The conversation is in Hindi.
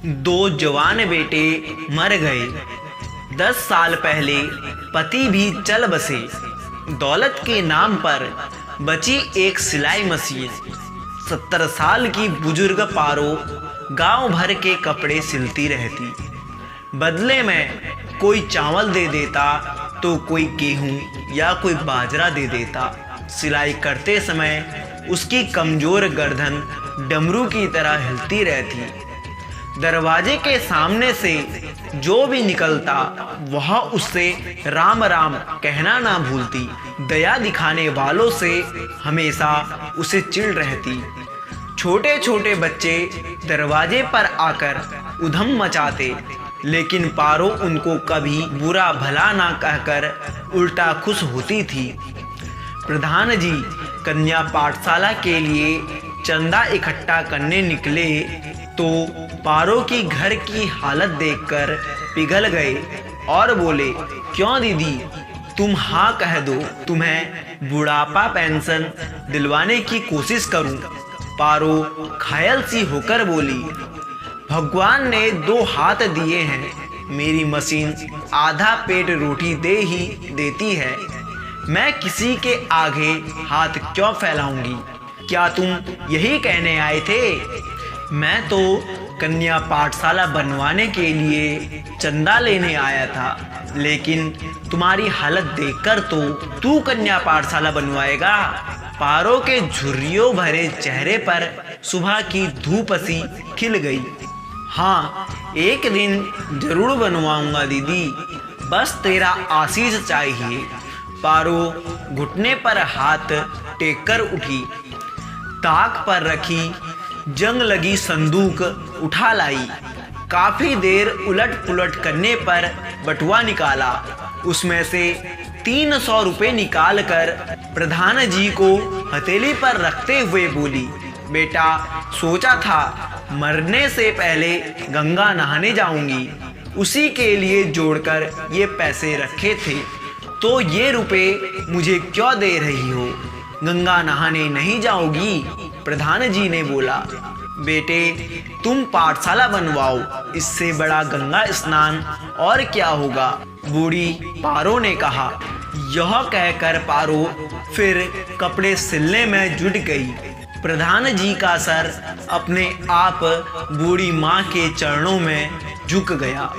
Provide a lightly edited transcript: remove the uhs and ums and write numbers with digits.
दो जवान बेटे मर गए। 10 साल पहले पति भी चल बसे। दौलत के नाम पर बची एक सिलाई मशीन। 70 साल की बुजुर्ग पारो गांव भर के कपड़े सिलती रहती। बदले में कोई चावल दे देता तो कोई गेहूं या कोई बाजरा दे देता। सिलाई करते समय उसकी कमजोर गर्दन डमरू की तरह हिलती रहती। दरवाजे के सामने से जो भी निकलता वह उससे राम राम कहना ना भूलती। दया दिखाने वालों से हमेशा उसे चिढ़ रहती। छोटे छोटे बच्चे दरवाजे पर आकर उधम मचाते, लेकिन पारो उनको कभी बुरा भला ना कहकर उल्टा खुश होती थी। प्रधान जी कन्या पाठशाला के लिए चंदा इकट्ठा करने निकले तो पारो की घर की हालत देखकर पिघल गए और बोले, क्यों दीदी, तुम हाँ कह दो, तुम्हें बुढ़ापा पेंशन दिलवाने की कोशिश करूं। पारो घायल सी होकर बोली, भगवान ने 2 हाथ दिए हैं, मेरी मशीन आधा पेट रोटी दे ही देती है। मैं किसी के आगे हाथ क्यों फैलाऊंगी? क्या तुम यही कहने आए थे? मैं तो कन्या पाठशाला बनवाने के लिए चंदा लेने आया था, लेकिन तुम्हारी हालत देखकर तो तू कन्या पाठशाला बनवाएगा। पारो के झुर्रियों भरे चेहरे पर सुबह की धूप सी खिल गई। हाँ, एक दिन जरूर बनवाऊंगा दीदी, बस तेरा आशीष चाहिए। पारो घुटने पर हाथ टेककर उठी। ताक पर रखी जंग लगी संदूक उठा लाई। काफी देर उलट पुलट करने पर बटुआ निकाला। उसमें से 300 रुपये निकालकर प्रधान जी को हथेली पर रखते हुए बोली, बेटा, सोचा था मरने से पहले गंगा नहाने जाऊंगी, उसी के लिए जोड़कर ये पैसे रखे थे, तो ये रुपए मुझे क्यों दे रही हो? गंगा नहाने नहीं जाओगी? प्रधान जी ने बोला, बेटे, तुम पाठशाला बनवाओ, इससे बड़ा गंगा स्नान और क्या होगा? बूढ़ी पारो ने कहा। यह कहकर पारो फिर कपड़े सिलने में जुट गई। प्रधान जी का सर अपने आप बूढ़ी माँ के चरणों में झुक गया।